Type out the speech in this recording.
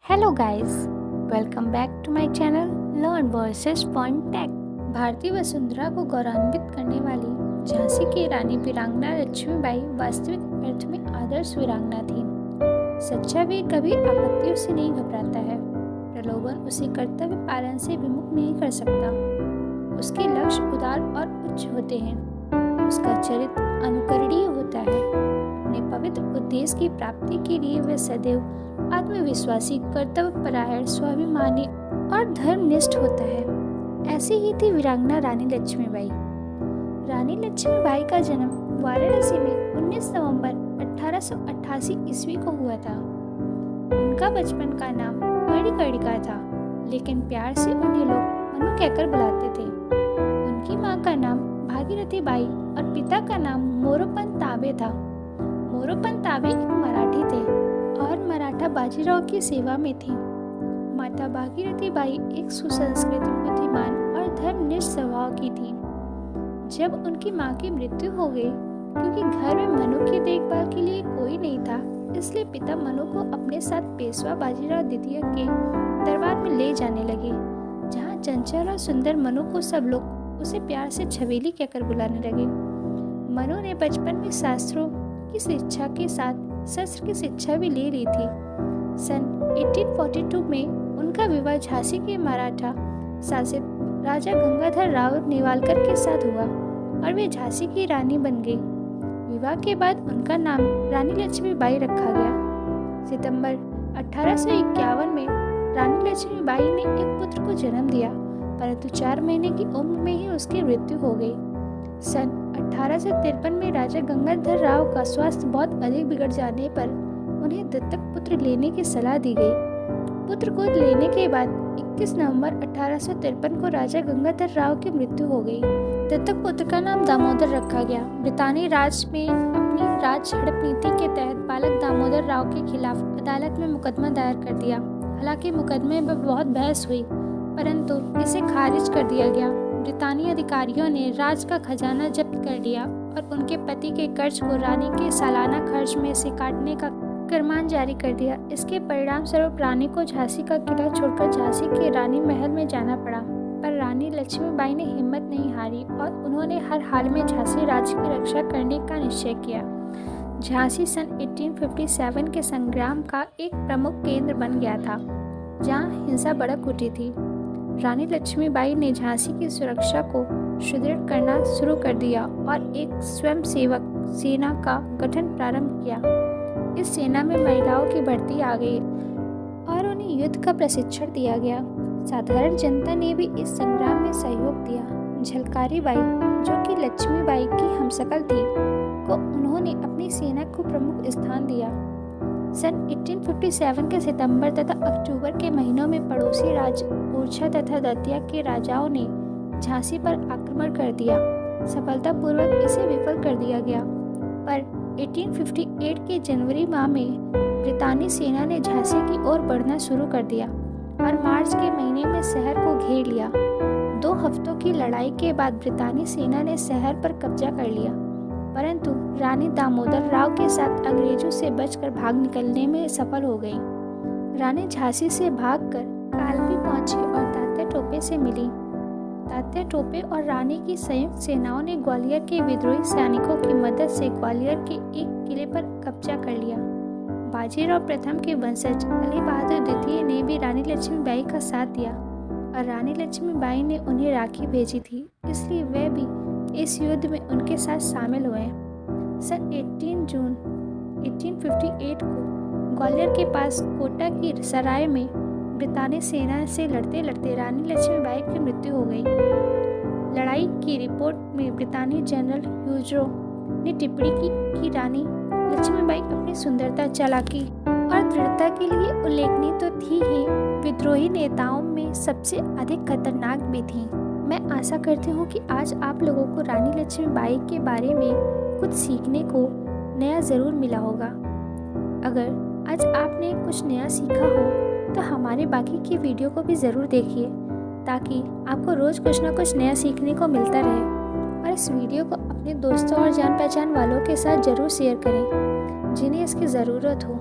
Hello guys, welcome back to my channel learn versus point tech. भारतीय वसुंधरा को गौरवान्वित करने वाली झांसी की रानी वीरांगना लक्ष्मीबाई वास्तविक अर्थ में आदर्श वीरांगना थी। सच्चा वीर कभी आपत्तियों से नहीं घबराता है। प्रलोभन उसे कर्तव्य पालन से विमुख नहीं कर सकता। उसके लक्ष्य उदार और उच्च होते हैं। उसका चरित्र अनुकरणीय होता है। अपने पवित्र उद्देश्य की प्राप्ति के लिए वह सदैव आत्मविश्वासी, कर्तव्यपरायण, स्वाभिमानी और धर्मनिष्ठ होता है। ऐसी ही थी वीरांगना रानी लक्ष्मीबाई। रानी लक्ष्मीबाई का जन्म वाराणसी में 19 नवंबर 1888 ईस्वी को हुआ था। उनका बचपन का नाम मणिकर्णिका था, लेकिन प्यार से उन्हें लोग मनु कहकर बुलाते थे। उनकी माँ का नाम भागीरथी बाई और पिता का नाम मोरोपंत ताबे था। मोरोपंत ताबे एक मराठी थे और मराठा बाजीराव की सेवा में थी। माता भागीरथी बाई एक सुसंस्कृत, बुद्धिमान और धर्मनिष्ठ स्वभाव की थी। जब उनकी मां की मृत्यु हो गई, क्योंकि घर में मनु की देखभाल के लिए कोई नहीं था, इसलिए पिता मनु को अपने साथ पेशवा बाजीराव द्वितीय के दरबार में ले जाने लगे, जहां चंचल और सुंदर मनु को सब लोग उसे प्यार से छबीली कहकर बुलाने लगे। मनु ने बचपन में शास्त्रों की शिक्षा के साथ शस्त्र की शिक्षा भी ले ली थी। सन 1842 में उनका विवाह झांसी के मराठा शासित राजा गंगाधर राव नेवालकर के साथ हुआ और वे झांसी की रानी बन गई। विवाह के बाद उनका नाम रानी लक्ष्मीबाई रखा गया। सितंबर 1851 में रानी लक्ष्मीबाई ने एक पुत्र को जन्म दिया, परंतु 4 महीने की उम्र में ही उसकी मृत्यु हो गई। सन 1853 में राजा गंगाधर राव का स्वास्थ्य बहुत अधिक बिगड़ जाने पर उन्हें दत्तक पुत्र लेने की सलाह दी गई। पुत्र को लेने के बाद 21 नवंबर 1853 को राजा गंगाधर राव की मृत्यु हो गई। दत्तक पुत्र का नाम दामोदर रखा गया। ब्रितानी राज में अपनी राज हड़प नीति के तहत बालक दामोदर राव के खिलाफ अदालत में मुकदमा दायर कर दिया। हालांकि मुकदमे में बहुत बहस हुई, परंतु इसे खारिज कर दिया गया। ब्रितानी अधिकारियों ने राज का खजाना जब्त कर लिया और उनके पति के कर्ज को रानी के सालाना खर्च में से काटने का फरमान जारी कर दिया। इसके परिणाम स्वरूप रानी को झांसी का किला छोड़कर झांसी के रानी महल में जाना पड़ा, पर रानी लक्ष्मीबाई ने हिम्मत नहीं हारी और उन्होंने हर हाल में झांसी राज्य की रक्षा करने का निश्चय किया। झांसी सन 1857 के संग्राम का एक प्रमुख केंद्र बन गया था, जहाँ हिंसा भड़क उठी थी। रानी लक्ष्मीबाई ने झांसी की सुरक्षा को सुदृढ़ करना शुरू कर दिया और एक स्वयंसेवक सेना का गठन प्रारंभ किया। इस सेना में महिलाओं की भर्ती आ गई और उन्हें युद्ध का प्रशिक्षण दिया गया। साधारण जनता ने भी इस संग्राम में सहयोग दिया। झलकारी बाई, जो कि लक्ष्मीबाई की हमशक्ल थी, को उन्होंने अपनी सेना को प्रमुख स्थान दिया। सन 1857 के सितंबर तथा अक्टूबर के महीनों में पड़ोसी राज्य ओरछा तथा दतिया के राजाओं ने झांसी पर आक्रमण कर दिया। सफलतापूर्वक इसे विफल कर दिया गया, पर 1858 के जनवरी माह में ब्रितानी सेना ने झांसी की ओर बढ़ना शुरू कर दिया और मार्च के महीने में शहर को घेर लिया। 2 हफ्तों की लड़ाई के बाद ब्रितानी सेना ने शहर पर कब्जा कर लिया, परंतु रानी दामोदर राव के साथ अंग्रेजों से बचकर भाग निकलने में सफल हो गई। रानी झांसी से भागकर कालपी पहुंची और तात्या टोपे से मिली। तात्या टोपे और रानी की संयुक्त सेनाओं ने ग्वालियर के विद्रोही सैनिकों की मदद से ग्वालियर के एक किले पर कब्जा कर लिया। बाजीराव प्रथम के वंशज अली बहादुर द्वितीय ने भी रानी लक्ष्मीबाई का साथ दिया और रानी लक्ष्मीबाई ने उन्हें राखी भेजी थी, इसलिए वे भी इस युद्ध में उनके साथ शामिल हुए। सन 18 जून 1858 को ग्वालियर के पास कोटा की सराय में ब्रितानी सेना से लड़ते लड़ते रानी लक्ष्मीबाई की मृत्यु हो गई। लड़ाई की रिपोर्ट में ब्रितानी जनरल ह्यूजरो ने टिप्पणी की कि रानी लक्ष्मीबाई अपनी सुंदरता, चालाकी और दृढ़ता के लिए उल्लेखनीय तो थी ही, विद्रोही नेताओं में सबसे अधिक खतरनाक भी थी। मैं आशा करती हूँ कि आज आप लोगों को रानी लक्ष्मीबाई के बारे में कुछ सीखने को नया ज़रूर मिला होगा। अगर आज आपने कुछ नया सीखा हो तो हमारे बाकी की वीडियो को भी ज़रूर देखिए, ताकि आपको रोज़ कुछ ना कुछ नया सीखने को मिलता रहे। और इस वीडियो को अपने दोस्तों और जान पहचान वालों के साथ ज़रूर शेयर करें जिन्हें इसकी ज़रूरत हो।